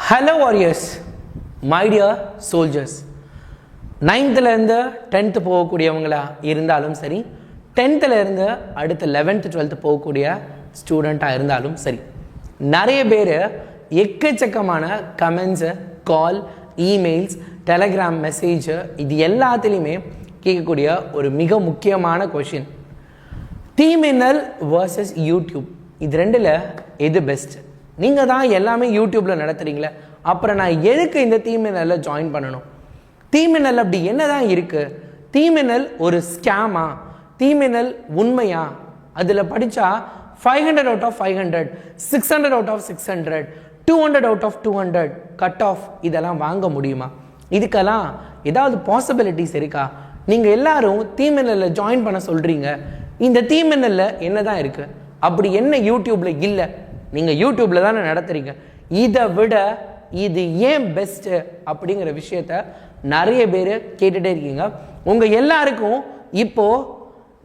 Hello warriors, my dear soldiers. 9th இருந்து 10th போகக்கூடியவங்களா இருந்தாலும் சரி, 10th இருந்து அடுத்த 11th 12th போகக்கூடிய ஸ்டூடெண்ட்டாக இருந்தாலும் சரி, நிறைய பேர் எக்கச்சக்கமான கமெண்ட்ஸு, கால், இமெயில்ஸ், டெலகிராம் மெசேஜ் இது எல்லாத்துலேயுமே கேட்கக்கூடிய ஒரு மிக முக்கியமான கொஷின், தீமின்னல் வர்சஸ் யூடியூப் இது ரெண்டில் எது பெஸ்ட்? நீங்கள் தான் எல்லாமே யூடியூப்பில் நடத்துகிறீங்களே, அப்புறம் நான் எதுக்கு இந்த தீமின்னலில் ஜாயின் பண்ணணும்? தீமின்னல் அப்படி என்ன தான் இருக்குது? தீமின்னல் ஒரு ஸ்கேமா? தீமின்னல் உண்மையா? அதில் படித்தா 500 out of 500, 600 out of 600, 200 out of 200 cut off இதெல்லாம் வாங்க முடியுமா? இதுக்கெல்லாம் ஏதாவது பாசிபிலிட்டிஸ் இருக்கா? நீங்கள் எல்லாரும் தீமின்னலில் ஜாயின் பண்ண சொல்கிறீங்க, இந்த தீமின்னலில் என்ன தான் இருக்குது? அப்படி என்ன யூடியூப்பில் இல்லை? நீங்கள் யூடியூப்பில் தானே நடத்துகிறீங்க, இதை விட இது ஏன் பெஸ்ட்டு அப்படிங்கிற விஷயத்த நிறைய பேர் கேட்டுகிட்டே இருக்கீங்க. உங்கள் எல்லாருக்கும் இப்போது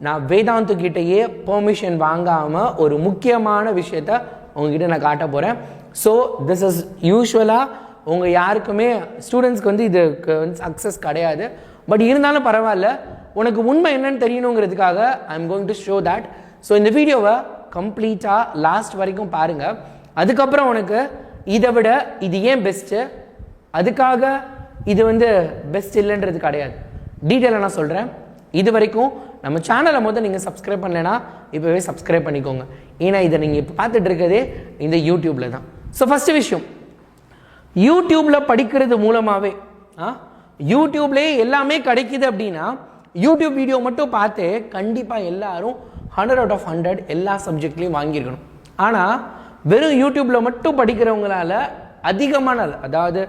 நான் வேதாந்து கிட்டேயே பெர்மிஷன் வாங்காமல் ஒரு முக்கியமான விஷயத்த உங்ககிட்ட நான் காட்ட போகிறேன். ஸோ திஸ் இஸ் யூஸ்வலாக உங்கள் யாருக்குமே ஸ்டூடெண்ட்ஸ்க்கு வந்து இதுக்கு வந்து சக்ஸஸ் கிடையாது. பட் இருந்தாலும் பரவாயில்ல, உனக்கு உண்மை என்னன்னு தெரியணுங்கிறதுக்காக I am going to show that. So இந்த வீடியோவை கம்ப்ளீட்டாக லாஸ்ட் வரைக்கும் பாருங்கள். அதுக்கப்புறம் உனக்கு இதை விட இது ஏன் பெஸ்ட்டு, அதுக்காக இது வந்து பெஸ்ட் இல்லைன்றது கிடையாது, டீட்டெயிலாக நான் சொல்கிறேன். இது வரைக்கும் நம்ம சேனலை நீங்கள் சப்ஸ்கிரைப் பண்ணலைன்னா இப்போவே சப்ஸ்கிரைப் பண்ணிக்கோங்க. ஏன்னா இதை நீங்கள் இப்போ பார்த்துட்டு இருக்கிறதே இந்த யூடியூப்பில் தான். ஸோ ஃபஸ்ட்டு விஷயம், யூடியூப்பில் படிக்கிறது மூலமாகவே யூடியூப்லேயே எல்லாமே கிடைக்கிது அப்படின்னா யூடியூப் வீடியோ மட்டும் பார்த்து கண்டிப்பாக எல்லாரும் 100 out of 100 எல்லா சப்ஜெக்ட்லேயும் வாங்கியிருக்கணும். ஆனால் வெறும் யூடியூப்பில் மட்டும் படிக்கிறவங்களால அதிகமான, அதாவது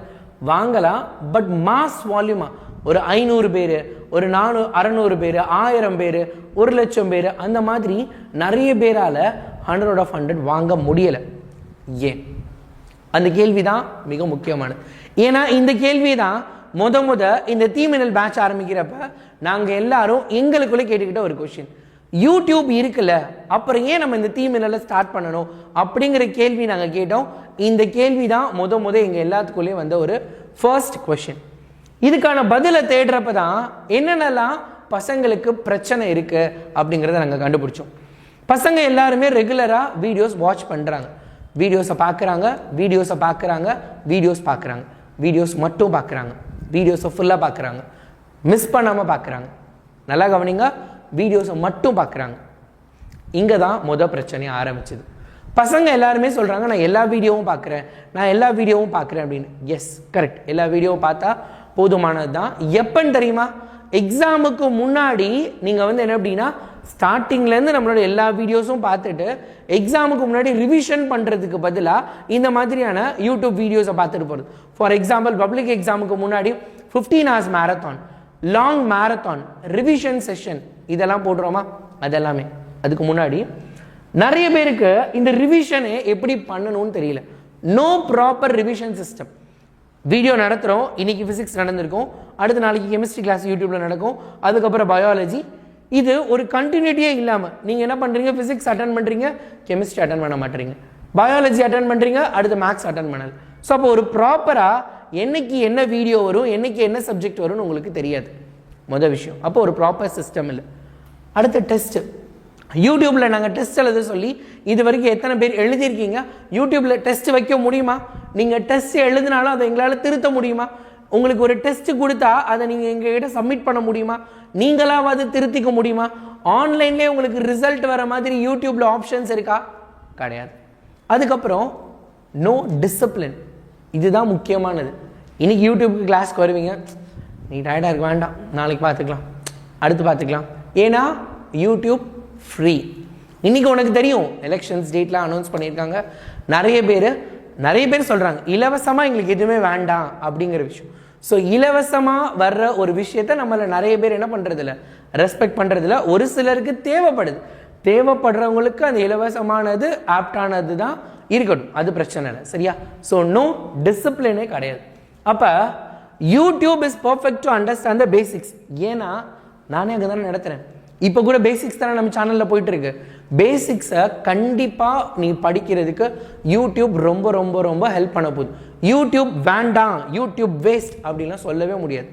வாங்கலாம், பட் மாஸ் வால்யூமாக ஒரு 500 பேர், ஒரு 600 பேர், 1000 பேர், 1,00,000 பேர், அந்த மாதிரி நிறைய பேரால் 100 out of 100 வாங்க முடியலை. ஏன்? அந்த கேள்வி தான் மிக முக்கியமானது. ஏன்னா இந்த கேள்வி தான் இந்த தீமின்னல் பேட்ச் ஆரம்பிக்கிறப்ப நாங்கள் எல்லாரும் எங்களுக்குள்ளே கேட்டுக்கிட்ட ஒரு கொஸ்டின். யூடியூப் இருக்குல்ல, அப்புறம் ஏன் நம்ம இந்த தீமின்னலை ஸ்டார்ட் பண்ணணும் அப்படிங்கிற கேள்வி நாங்கள் கேட்டோம். இந்த கேள்வி தான் எங்கள் எல்லாத்துக்குள்ளேயே வந்த ஒரு ஃபர்ஸ்ட் கொஸ்டின். இதுக்கான பதிலை தேடுறப்ப தான் என்னென்னலாம் பசங்களுக்கு பிரச்சனை இருக்குது அப்படிங்கிறத நாங்கள் கண்டுபிடிச்சோம். பசங்க எல்லாருமே ரெகுலராக வீடியோஸ் வாட்ச் பண்ணுறாங்க, வீடியோஸை பார்க்குறாங்க, வீடியோஸ் மட்டும் பார்க்குறாங்க, வீடியோஸை ஃபுல்லாக பார்க்குறாங்க, மிஸ் பண்ணாமல் பார்க்குறாங்க. நல்லா கவனிங்க, வீடியோஸை மட்டும் பார்க்குறாங்க. இங்கே தான் பிரச்சனையை ஆரம்பிச்சுது. பசங்க எல்லாருமே சொல்கிறாங்க, நான் எல்லா வீடியோவும் பார்க்குறேன் அப்படின்னு. எஸ், கரெக்ட், எல்லா வீடியோவும் பார்த்தா போதுமானது தான். எப்பன்னு தெரியுமா? எக்ஸாமுக்கு முன்னாடி நீங்கள் என்ன அப்படின்னா ஸ்டார்டிங்லேருந்து நம்மளோட எல்லா வீடியோஸும் பார்த்துட்டு எக்ஸாமுக்கு முன்னாடி ரிவிஷன் பண்ணுறதுக்கு பதிலாக இந்த மாதிரியான யூடியூப் வீடியோஸை பார்த்துட்டு போகிறது. ஃபார் எக்ஸாம்பிள், பப்ளிக் எக்ஸாமுக்கு முன்னாடி 15 hours marathon, long marathon, revision session இதெல்லாம் போடுறோமா? அதெல்லாமே அதுக்கு முன்னாடி நிறைய பேருக்கு இந்த ரிவிஷனை எப்படி பண்ணணும்னு தெரியல. No proper revision system. Video நடத்துகிறோம், இன்னைக்கு ஃபிசிக்ஸ் நடந்திருக்கும், அடுத்த நாளைக்கு கெமிஸ்ட்ரி கிளாஸ் யூடியூப்ல நடக்கும், அதுக்கப்புறம் பயாலஜி. இது ஒரு கண்டினியூட்டியே இல்லாமல் நீங்கள் என்ன பண்ணுறீங்க? ஃபிசிக்ஸ் அட்டன் பண்ணுறீங்க, கெமிஸ்ட்ரி அட்டன் பண்ண மாட்டீங்க, பயாலஜி அட்டன் பண்ணுறீங்க, அடுத்த மேக்ஸ் அட்டன் பண்ணல. ஸோ அப்போ ஒரு ப்ராப்பராக என்னைக்கு என்ன வீடியோ வரும், என்னைக்கு என்ன சப்ஜெக்ட் வரும்னு உங்களுக்கு தெரியாது. மொதல் விஷயம், அப்போ ஒரு ப்ராப்பர் சிஸ்டம் இல்லை. அடுத்த டெஸ்ட்டு, யூடியூப்பில் நாங்கள் டெஸ்ட் எழுத சொல்லி இது வரைக்கும் எத்தனை பேர் எழுதியிருக்கீங்க? யூடியூப்பில் டெஸ்ட் வைக்க முடியுமா? நீங்கள் டெஸ்ட் எழுதினாலும் அதை எங்களால் திருத்த முடியுமா? உங்களுக்கு ஒரு டெஸ்ட் கொடுத்தா அதை நீங்கள் எங்ககிட்ட சப்மிட் பண்ண முடியுமா? நீங்களாவது திருத்திக்க முடியுமா? ஆன்லைன்லேயே உங்களுக்கு ரிசல்ட் வர மாதிரி யூடியூப்பில் ஆப்ஷன்ஸ் இருக்கா? கிடையாது. அதுக்கப்புறம் நோ டிசிப்ளின். இதுதான் முக்கியமானது. இன்னைக்கு யூடியூப்க்கு கிளாஸ்க்கு வருவீங்க, நீ டயர்டாக இருக்க வேண்டாம், நாளைக்கு பார்த்துக்கலாம், அடுத்து பார்த்துக்கலாம். ஏன்னா யூடியூப் ஃப்ரீ. இன்றைக்கி உனக்கு தெரியும், எலெக்ஷன்ஸ் டேட்லாம் அனௌன்ஸ் பண்ணியிருக்காங்க. நிறைய பேர் சொல்கிறாங்க இலவசமாக எங்களுக்கு எதுவுமே வேண்டாம் அப்படிங்கிற விஷயம். ஸோ இலவசமாக வர்ற ஒரு விஷயத்த நம்மள நிறைய பேர் என்ன பண்ணுறதில்ல, ரெஸ்பெக்ட் பண்ணுறதில்ல. ஒரு சிலருக்கு தேவைப்படுறவங்களுக்கு அந்த இலவசமானது ஆப்டானது தான் இருக்கட்டும், அது பிரச்சனை இல்லை, சரியா? ஸோ நோ டிசிப்ளினே கிடையாது. அப்போ YouTube is perfect to understand the basics. ஏன்னா நானே அங்கே தானே நடத்துகிறேன். இப்போ கூட பேசிக்ஸ் தானே நம்ம சேனலில் போயிட்டு இருக்கு. பேசிக்ஸை கண்டிப்பாக நீ படிக்கிறதுக்கு யூடியூப் ரொம்ப ரொம்ப ரொம்ப ஹெல்ப் பண்ண போகுது. யூடியூப் வேண்டாம், யூடியூப் வேஸ்ட் அப்படின்லாம் சொல்லவே முடியாது.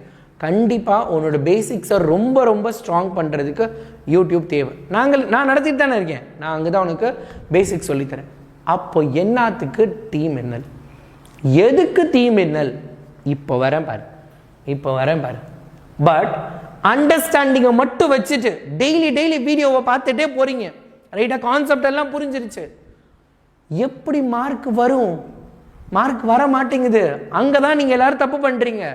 கண்டிப்பாக உன்னோட பேசிக்ஸை ரொம்ப ரொம்ப ஸ்ட்ராங் பண்ணுறதுக்கு யூடியூப் தேவை. நான் நடத்திட்டு தானே இருக்கேன், நான் அங்கே தான் உனக்கு பேசிக்ஸ் சொல்லித்தரேன். அப்போ என்னத்துக்கு டீம் என்னல், எதுக்கு டீம் என்னல், இப்போ வரேன் பாரு. பட் அண்டர்ஸ்டாண்டிங்கை மட்டும் வச்சுட்டு டெய்லி வீடியோவை பார்த்துட்டே போறீங்க, ரைட்டா? கான்செப்ட் எல்லாம் புரிஞ்சிருச்சு, எப்படி மார்க் வரும்? மார்க் வர மாட்டேங்குது. அங்கே தான் நீங்கள் எல்லாரும் தப்பு பண்ணுறீங்க.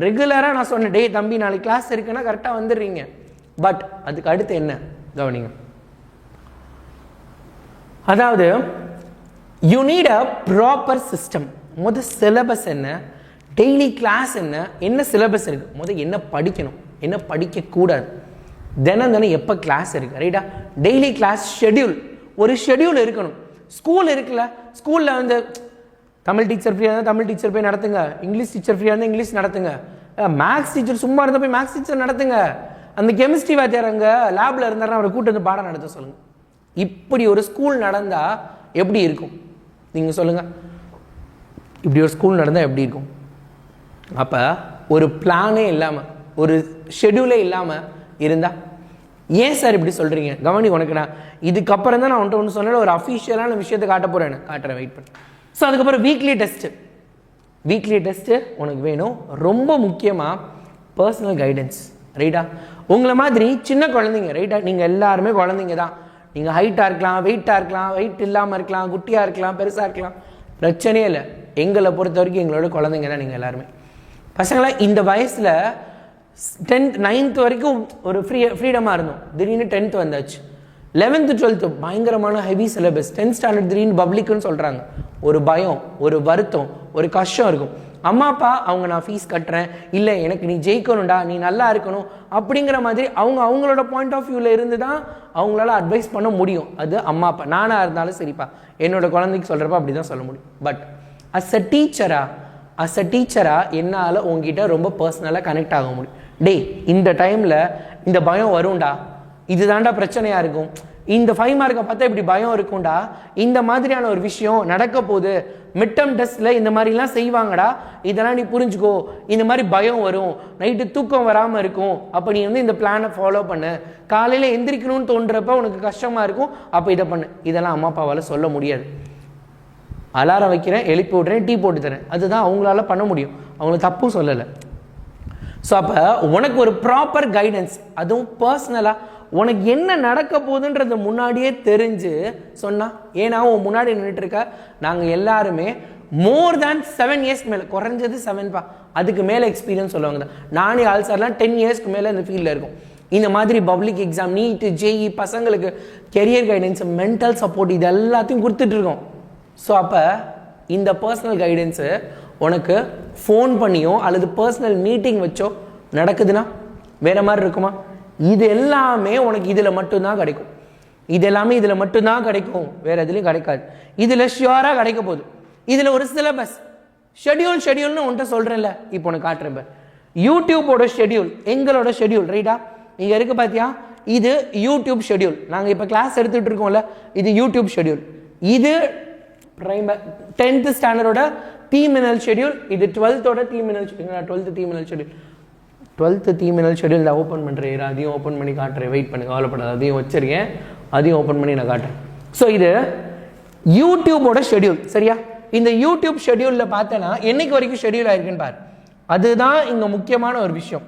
ரெகுலராக நான் சொன்னேன், டே தம்பி நாளைக்கு கிளாஸ் இருக்குன்னா கரெக்டாக வந்துடுறீங்க. பட் அதுக்கு அடுத்து என்ன கவனிங்க. அதாவது you need a proper system. Syllabus என்ன, டெய்லி கிளாஸ் என்ன சிலபஸ் இருக்கு, என்ன படிக்கணும், என்ன படிக்கக்கூடாது, தினம் எப்போ கிளாஸ் இருக்கு, ரைட்டா? டெய்லி கிளாஸ் ஷெட்யூல், ஒரு ஷெட்யூல் இருக்கணும். ஸ்கூல் இருக்குல்ல, ஸ்கூலில் வந்து தமிழ் டீச்சர் ஃப்ரீயாக இருந்தால் தமிழ் டீச்சர் போய் நடத்துங்க, இங்கிலீஷ் டீச்சர் ஃப்ரீயாக இருந்தால் இங்கிலீஷ் நடத்துங்க, மேக்ஸ் டீச்சர் சும்மா இருந்தால் போய் மேக்ஸ் டீச்சர் நடத்துங்க, அந்த கெமிஸ்ட்ரி வாத்தியார் அங்கே லேபில் இருந்தாருன்னா அவரை கூட்டு வந்து பாடம் நடத்த சொல்லுங்கள். இப்படி ஒரு ஸ்கூல் நடந்தால் எப்படி இருக்கும் நீங்கள் சொல்லுங்கள்? இப்படி ஒரு ஸ்கூல் நடந்தால் எப்படி இருக்கும்? அப்போ ஒரு பிளானே இல்லாமல், ஒரு ஷெட்யூலே இல்லாமல் இருந்தால் ஏன் சார் இப்படி சொல்கிறீங்க? கவனி, உனக்கு நான் இதுக்கப்புறம் தான் நான் ஒன்று சொன்னேன், ஒரு அஃபிஷியலான விஷயத்தை காட்ட போகிறேன், காட்டுறேன், வெயிட் பண்ணு. ஸோ அதுக்கப்புறம் வீக்லி டெஸ்ட்டு உனக்கு வேணும். ரொம்ப முக்கியமாக பர்சனல் கைடன்ஸ், ரைட்டா? உங்களை மாதிரி சின்ன குழந்தைங்க, ரைட்டா? நீங்கள் எல்லாருமே குழந்தைங்க தான். நீங்கள் ஹைட்டாக இருக்கலாம், வெயிட்டாக இருக்கலாம், வெயிட் இல்லாமல் இருக்கலாம், குட்டியாக இருக்கலாம், பெருசாக இருக்கலாம், பிரச்சனையே இல்லை. எங்களை பொறுத்த வரைக்கும் எங்களோட குழந்தைங்க தான் நீங்கள் எல்லாருமே. பசங்களாம் இந்த வயசில் 10th 9th வரைக்கும் ஒரு ஃப்ரீடமாக இருந்தோம். திடீர்னு 10th வந்தாச்சு, 11th 12th பயங்கரமான ஹெவி சிலபஸ். 10th ஸ்டாண்டர்ட் திடீர்னு பப்ளிக்குன்னு சொல்கிறாங்க. ஒரு பயம், ஒரு வருத்தம், ஒரு கஷ்டம் இருக்கும். அம்மா அப்பா அவங்க நான் ஃபீஸ் கட்டுறேன், இல்லை எனக்கு நீ ஜெயிக்கணும்டா, நீ நல்லா இருக்கணும் அப்படிங்கிற மாதிரி அவங்களோட பாயிண்ட் ஆஃப் வியூவில் இருந்து தான் அவங்களால அட்வைஸ் பண்ண முடியும். அது அம்மா அப்பா. நானாக இருந்தாலும் சரிப்பா, என்னோட குழந்தைக்கு சொல்கிறப்ப அப்படி தான் சொல்ல முடியும். பட் அஸ் அ டீச்சரா என்னால் உங்ககிட்ட ரொம்ப பர்சனலாக கனெக்ட் ஆக முடியும். டே இந்த டைமில் இந்த பயம் வரும்டா, இதுதான்டா பிரச்சனையாக இருக்கும், இந்த 5 மார்க்கை பார்த்தா இப்படி பயம் இருக்கும்டா, இந்த மாதிரியான ஒரு விஷயம் நடக்க போகுது, மிட் டேர்ம் டெஸ்ட்டில் இந்த மாதிரிலாம் செய்வாங்கடா, இதெல்லாம் நீ புரிஞ்சுக்கோ, இந்த மாதிரி பயம் வரும், நைட்டு தூக்கம் வராமல் இருக்கும், அப்போ நீ வந்து இந்த பிளானை ஃபாலோ பண்ணு, காலையில் எந்திரிக்கணும்னு தோன்றப்ப உனக்கு கஷ்டமாக இருக்கும், அப்போ இதை பண்ணு. இதெல்லாம் அம்மா அப்பாவால் சொல்ல முடியாது. அலாரம் வைக்கிறேன், எழுப்பி விட்றேன், டீ போட்டு தரேன், அதுதான் அவங்களால பண்ண முடியும். அவங்களுக்கு தப்பும் சொல்லலை. ஸோ அப்போ உனக்கு ஒரு ப்ராப்பர் கைடன்ஸ், அதுவும் பர்சனலாக உனக்கு என்ன நடக்க போகுதுன்றது முன்னாடியே தெரிஞ்சு சொன்னா, ஏன்னா உன் முன்னாடி நின்றுட்டு இருக்க நாங்கள் எல்லாருமே மோர் தேன் 7 இயர்ஸ்க்கு மேலே, குறைஞ்சது 7பா, அதுக்கு மேலே எக்ஸ்பீரியன்ஸ் சொல்லுவாங்க தான். நானே ஆல்சார்லாம் 10 இயர்ஸ்க்கு மேலே இந்த ஃபீல்டில் இருக்கும். இந்த மாதிரி பப்ளிக் எக்ஸாம், நீட்டு, ஜேஇ பசங்களுக்கு கெரியர் கைடன்ஸ், மென்டல் சப்போர்ட், இது எல்லாத்தையும் கொடுத்துட்ருக்கோம். ஸோ அப்போ இந்த பர்சனல் கைடன்ஸு உனக்கு ஃபோன் பண்ணியோ அல்லது பர்சனல் மீட்டிங் வச்சோ நடக்குதுன்னா வேறு மாதிரி இருக்குமா? இது எல்லாமே உனக்கு இதில் மட்டும்தான் கிடைக்கும். இதில் மட்டும்தான் கிடைக்கும், வேறு எதுலையும் கிடைக்காது. இதில் ஷியோராக கிடைக்க போகுது. இதில் ஒரு சிலபஸ் ஷெட்யூல்னு உன்ட்ட சொல்கிறேன்ல, இப்போ உனக்கு காட்டுறேன். யூடியூபோட ஷெட்யூல், எங்களோட ஷெட்யூல், ரைட்டா? இங்கே இருக்குது பார்த்தியா? இது யூடியூப் ஷெட்யூல். நாங்கள் இப்போ கிளாஸ் எடுத்துகிட்டு இருக்கோம்ல, இது யூடியூப் ஷெட்யூல். இது 10th ஸ்டாண்டர்டோட தீமினல் ஷெட்யூல், இது 12th தீமினல் ஷெட்யூல். 12th தீமினல் ஷெட்யூல் நான் ஓப்பன் பண்ணுறேன், அதையும் ஓப்பன் பண்ணி காட்டுறேன், வெயிட் பண்ணி, கவலைப்படாது, அதையும் வச்சிருக்கேன், அதையும் ஓப்பன் பண்ணி நான் காட்டுறேன். ஸோ இது யூடியூபோட ஷெட்யூல், சரியா? இந்த யூடியூப் ஷெட்யூலில் பார்த்தேன்னா என்னைக்கு வரைக்கும் ஷெட்யூல் ஆயிருக்குன்னு பாரு. அதுதான் இங்கே முக்கியமான ஒரு விஷயம்,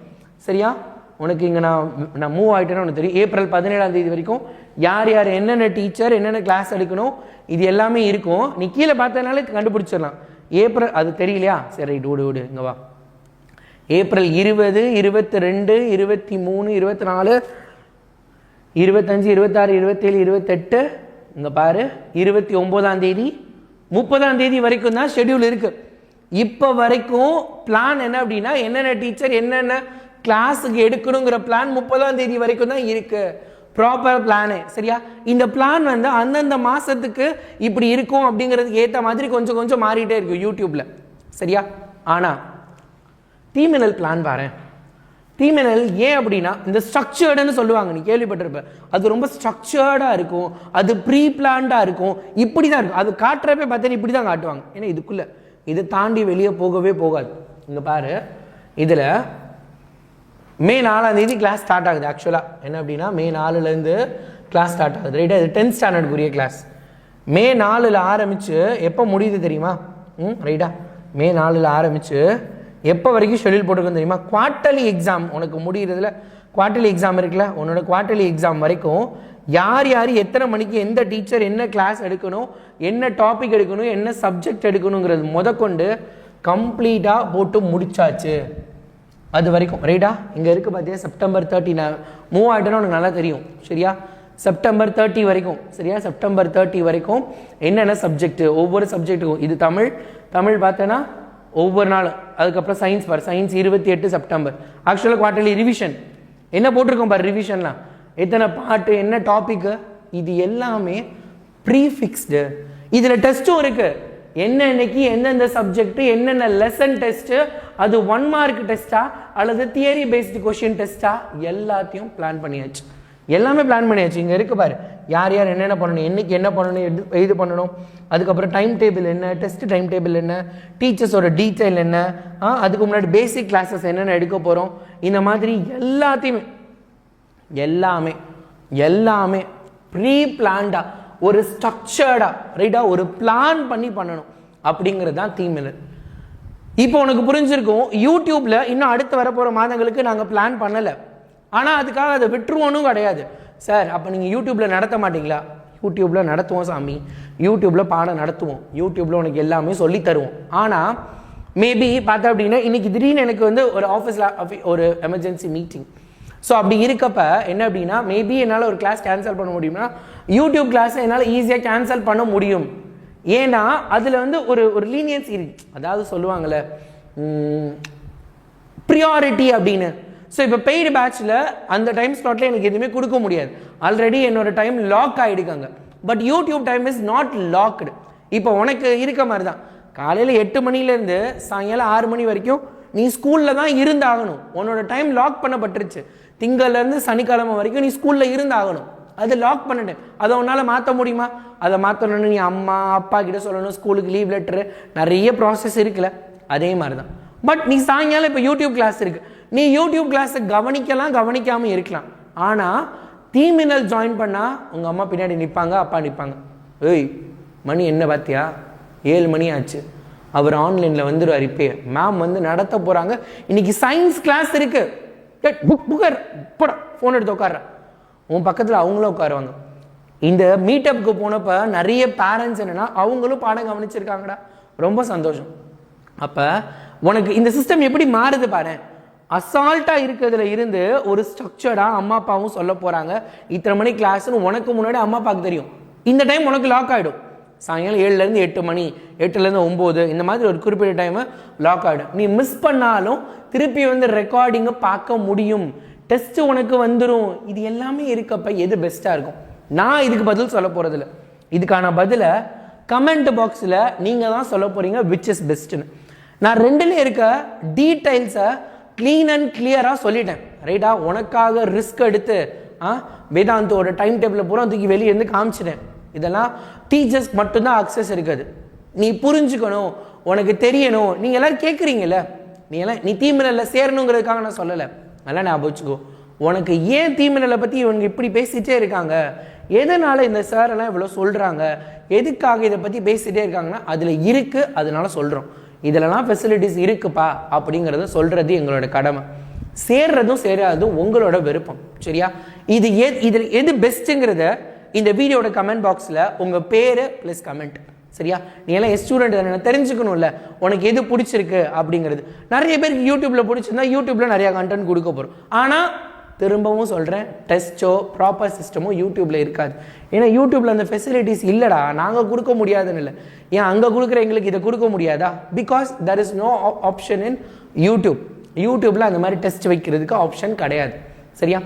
சரியா? உனக்கு இங்கே நான் மூவ் ஆகிட்டேன்னு உனக்கு தெரியும். ஏப்ரல் 17 வரைக்கும் யார் யார் என்னென்ன டீச்சர் என்னென்ன கிளாஸ் எடுக்கணும் இது எல்லாமே இருக்கும். நீ கீழே பார்த்ததுனால கண்டுபிடிச்சிடலாம். ஏப்ரல் அது தெரியலையா? சரி, ரைட், விடு இங்கே வா. ஏப்ரல் 20, 22, 23, 24, 25, 26, 27, 28, இங்கே பாரு 29 30 வரைக்கும் தான் ஷெட்யூல் இருக்கு. இப்போ வரைக்கும் பிளான் என்ன அப்படின்னா, என்னென்ன டீச்சர் என்னென்ன கிளாஸுக்கு எடுக்கணுங்கிற பிளான் 30 வரைக்கும் தான் இருக்கு, ப்ராப்பர் பிளானு, சரியா? இந்த பிளான் வந்து அந்தந்த மாசத்துக்கு இப்படி இருக்கும் அப்படிங்கிறதுக்கு ஏற்ற மாதிரி கொஞ்சம் கொஞ்சம் மாறிட்டே இருக்கு யூடியூப்ல, சரியா? ஆனா தீமினல் பிளான் பாரு, தீமினல் ஏன் அப்படின்னா இந்த ஸ்ட்ரக்சர்டுன்னு சொல்லுவாங்க, நீ கேள்விப்பட்டிருப்ப. அது ரொம்ப ஸ்ட்ரக்சர்டாக இருக்கும், அது ப்ரீ பிளான்டாக இருக்கும், இப்படி தான் இருக்கும். அது காட்டுறப்ப பார்த்தீங்கன்னா இப்படி தான் காட்டுவாங்க. ஏன்னா இதுக்குள்ளே இதை தாண்டி வெளியே போகவே போகாது. இங்கே பாரு, இதில் மே 4ஆம் தேதி கிளாஸ் ஸ்டார்ட் ஆகுது. ஆக்சுவலாக என்ன அப்படின்னா மே 4லேருந்து கிளாஸ் ஸ்டார்ட் ஆகுது. ரைட்டா? இது 10th ஸ்டாண்டர்டுக்குரிய கிளாஸ். மே 4 ஆரம்பித்து எப்போ முடியுது தெரியுமா? ரைட்டா? மே 4 ஆரம்பித்து எப்போ வரைக்கும் ஷெடியூல் போட்டிருக்குன்னு தெரியுமா? குவார்ட்டர்லி எக்ஸாம் உனக்கு முடிகிறதுல குவார்ட்டர்லி எக்ஸாம் இருக்குல்ல, உன்னோட குவார்ட்டர்லி எக்ஸாம் வரைக்கும் யார் யார் எத்தனை மணிக்கு எந்த டீச்சர் என்ன கிளாஸ் எடுக்கணும், என்ன டாபிக் எடுக்கணும், என்ன சப்ஜெக்ட் எடுக்கணுங்கிறது முதற்கொண்டு கம்ப்ளீட்டாக போட்டு முடிச்சாச்சு. அது வரைக்கும் ரைட்டா? இங்கே இருக்குது பார்த்தியா, செப்டம்பர் 30 நான் மூவ் ஆகிட்டேன்னா உனக்கு நல்லா தெரியும். சரியா? செப்டம்பர் 30 வரைக்கும். சரியா? செப்டம்பர் 30 வரைக்கும் என்னென்ன சப்ஜெக்ட், ஒவ்வொரு சப்ஜெக்ட்டுக்கும். இது தமிழ் பார்த்தேன்னா ஒவ்வொரு நாளும். அதுக்கப்புறம் சயின்ஸ் பார், சயின்ஸ் 28 செப்டம்பர். ஆக்சுவலாக குவார்ட்டர்லி ரிவிஷன் என்ன போட்டிருக்கோம் பாரு, ரிவிஷன்லாம் எத்தனை பாட்டு, என்ன டாபிக்கு, இது எல்லாமே ப்ரீஃபிக்ஸ்டு. இதில் டெஸ்ட்டும் இருக்குது. என்னன்னைக்கு எந்தெந்த சப்ஜெக்ட், என்னென்ன லெசன் டெஸ்ட்டு, அது 1 மார்க் டெஸ்ட்டா அல்லது தியரி பேஸ்டு கொஷின் டெஸ்ட்டா, எல்லாத்தையும் பிளான் பண்ணியாச்சு. எல்லாமே பிளான் பண்ணியாச்சு. இங்கே இருக்கு பாரு, யார் யார் என்னென்ன பண்ணணும், என்னைக்கு என்ன பண்ணணும், இது பண்ணணும், அதுக்கப்புறம் டைம் டேபிள் என்ன, டெஸ்ட் டைம் டேபிள் என்ன, டீச்சர்ஸோட டீட்டெயில் என்ன, அதுக்கு முன்னாடி பேசிக் கிளாஸஸ் என்னென்ன எடுக்க போகிறோம், இந்த மாதிரி எல்லாமே ப்ரீ பிளான்டா, ஒரு ஸ்ட்ரக்சர்டா, ரைட்டா, ஒரு பிளான் பண்ணி பண்ணணும். அப்படிங்கிறது தான் தீமினல். இப்போ உனக்கு புரிஞ்சிருக்கும், யூடியூப்ல இன்னும் அடுத்து வரப்போகிற மாதங்களுக்கு நாங்கள் பிளான் பண்ணலை, ஆனால் அதுக்காக அதை விட்டுருவோனும் கிடையாது. சார் அப்போ நீங்கள் யூடியூப்பில் நடத்த மாட்டிங்களா? யூடியூப்பில் நடத்துவோம் சாமி, யூடியூப்பில் பாடம் நடத்துவோம், யூடியூப்பில் உனக்கு எல்லாமே சொல்லி தருவோம். ஆனால் மேபி பார்த்தா அப்படின்னா இன்றைக்கி திடீர்னு எனக்கு வந்து ஒரு ஆஃபீஸில் ஒரு எமர்ஜென்சி மீட்டிங். ஸோ அப்படி இருக்கப்ப என்ன அப்படின்னா, மேபி என்னால் ஒரு கிளாஸ் கேன்சல் பண்ண முடியும்னா யூடியூப் கிளாஸை என்னால் ஈஸியாக கேன்சல் பண்ண முடியும். ஏன்னா அதில் வந்து ஒரு லீனியன்ஸ் இருக்கு. அதாவது சொல்லுவாங்கள்ல ப்ரியாரிட்டி அப்படின்னு. ஸோ இப்போ பெய்டு பேட்சில் அந்த டைம் ஸ்லாட்டில் எனக்கு எதுவுமே கொடுக்க முடியாது. ஆல்ரெடி என்னோட டைம் லாக் ஆகிடுக்காங்க. But YouTube time is not locked. இப்போ உனக்கு இருக்க மாதிரி தான், காலையில் 8 மணிலேருந்து சாயங்காலம் 6 மணி வரைக்கும் நீ ஸ்கூலில் தான் இருந்தாகணும். உன்னோட டைம் லாக் பண்ணப்பட்டுருச்சு. திங்கள்லேருந்து சனிக்கிழமை வரைக்கும் நீ ஸ்கூலில் இருந்தாகணும். அது லாக் பண்ணிட்டேன். அதை உன்னால் மாற்ற முடியுமா? அதை மாற்றணும்னு நீ அம்மா அப்பா கிட்ட சொல்லணும், ஸ்கூலுக்கு லீவ் லெட்டரு, நிறைய ப்ராசஸ் இருக்குல்ல. அதே மாதிரி தான். பட் நீ சாயங்காலம் இப்போ யூடியூப் கிளாஸ் இருக்கு, நீ யூடியூப் கிளாஸை கவனிக்காமல் இருக்கலாம். ஆனால் தீமினல் ஜாயின் பண்ணால் உங்கள் அம்மா பின்னாடி நிற்பாங்க, அப்பா நிற்பாங்க. ஏய் மணி என்ன பார்த்தியா, 7 மணி ஆச்சு, அவர் ஆன்லைனில் வந்துடுவார், இப்போ மேம் வந்து நடத்த போகிறாங்க, இன்னைக்கு சயின்ஸ் கிளாஸ் இருக்கு, புக்கர் போட ஃபோன் எடுத்து உட்கார, உன் பக்கத்தில் அவங்களும் உட்காருவாங்க. இந்த மீட்டப்புக்கு போனப்போ நிறைய பேரண்ட்ஸ் என்னன்னா அவங்களும் பாடம் கவனிச்சிருக்காங்கடா, ரொம்ப சந்தோஷம். அப்போ உனக்கு இந்த சிஸ்டம் எப்படி மாறுது பாரு. அசால்ட்டாக இருக்கிறதுல இருந்து ஒரு ஸ்ட்ரக்சர்டாக அம்மா அப்பாவும் சொல்ல போகிறாங்க, இத்தனை மணி கிளாஸ்னு உனக்கு முன்னாடி அம்மா அப்பாவுக்கு தெரியும். இந்த டைம் உனக்கு லாக் ஆகிடும். சாயங்காலம் 7லேருந்து 8 மணி, 8லேருந்து 9, இந்த மாதிரி ஒரு குறிப்பிட்ட டைமை லாக் ஆகிடும். நீ மிஸ் பண்ணாலும் திருப்பி வந்து ரெக்கார்டிங்கை பார்க்க முடியும், டெஸ்ட் உனக்கு வந்துடும். இது எல்லாமே இருக்கப்ப எது பெஸ்ட்டாக இருக்கும்? நான் இதுக்கு பதில் சொல்ல போகிறதில்ல. இதுக்கான பதிலை கமெண்ட் பாக்ஸில் நீங்கள் தான் சொல்ல போகிறீங்க விச் இஸ் பெஸ்ட்டுன்னு. நான் 2ல இருக்க டீட்டெயில்ஸை க்ளீன் அண்ட் கிளியராக சொல்லிட்டேன். ரைட்டா? உனக்காக ரிஸ்க் எடுத்து வேதாந்தோட டைம் டேபிளில் பூரா தூக்கி வெளியே இருந்து காமிச்சிட்டேன். இதெல்லாம் டீச்சர்ஸ் மட்டும்தான் அக்சஸ் இருக்குது. நீ புரிஞ்சுக்கணும், உனக்கு தெரியணும். நீங்கள் எல்லோரும் கேட்குறீங்கல்ல, நீ தீமினலில் சேரணுங்கிறதுக்காக நான் சொல்லலை. நல்லா ஞாபகம் வச்சுக்கோ. உனக்கு ஏன் தீமினலை பற்றி இவங்க இப்படி பேசிகிட்டே இருக்காங்க, எதனால் இந்த சார் எல்லாம் இவ்வளோ சொல்கிறாங்க, எதுக்காக இதை பற்றி பேசிகிட்டே இருக்காங்கன்னா அதில் இருக்குது, அதனால சொல்கிறோம். இதிலலாம் ஃபெசிலிட்டிஸ் இருக்குப்பா அப்படிங்கிறத சொல்கிறது எங்களோட கடமை. சேர்றதும் சேராதும் உங்களோட விருப்பம். சரியா? இதில் எது பெஸ்ட்டுங்கிறத இந்த வீடியோட கமெண்ட் பாக்ஸில் உங்கள் பேர் ப்ளஸ் கமெண்ட். சரியா? நீ எல்லாம் ஸ்டூடெண்ட் தெரிஞ்சுக்கணும்ல உனக்கு எது பிடிச்சிருக்கு அப்படிங்கிறது. நிறைய பேருக்கு யூடியூப்பில் பிடிச்சிருந்தா யூடியூப்பில் நிறையா கண்டென்ட் கொடுக்க போகிறோம். ஆனால் திரும்பவும் சொல்கிறேன், டெஸ்ட்டோ ப்ராப்பர் சிஸ்டமோ யூடியூப்பில் இருக்காது. ஏன்னா யூடியூப்பில் அந்த ஃபெசிலிட்டிஸ் இல்லைடா, நாங்கள் கொடுக்க முடியாதுன்னு இல்லை. ஏன் அங்கே கொடுக்குற எங்களுக்கு இதை கொடுக்க முடியாதா? Because there is no option in YouTube. யூடியூப்பில் அந்த மாதிரி டெஸ்ட் வைக்கிறதுக்கு ஆப்ஷன் கிடையாது. சரியா?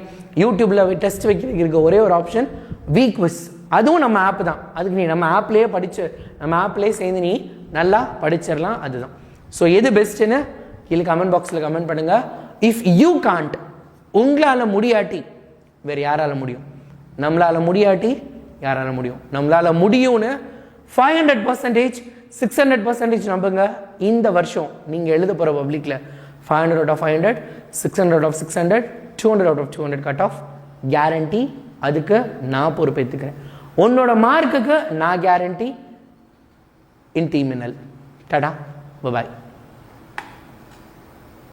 யூடியூப்பில் டெஸ்ட் வைக்கிறதுக்கு இருக்க ஒரே ஒரு ஆப்ஷன் வீக்விஸ். அதுவும் நம்ம ஆப் தான். அதுக்கு நீ நம்ம ஆப்லேயே சேர்ந்து நீ நல்லா படிச்சிடலாம். அதுதான். ஸோ எது பெஸ்ட்டுன்னு கீழே கமெண்ட் பாக்ஸில் கமெண்ட் பண்ணுங்கள். இஃப் யூ காண்ட், உங்களால் முடியாட்டி வேறு யாரால முடியும்? நம்மளால் முடியாட்டி யாரால முடியும்? நம்மளால் முடியும்னு 500%, 600% நம்புங்க. இந்த வருஷம் நீங்கள் எழுத போகிற பப்ளிக்கில் 500 out of 500, 600 out of 600, 200 out of 200 cut off guarantee. அதுக்கு நான் பொறுப்பேற்றுக்கிறேன். உன்னோட மார்க்குக்கு நான் கேரண்டி. இன் டீம் மின்னல். டடா, பாய்.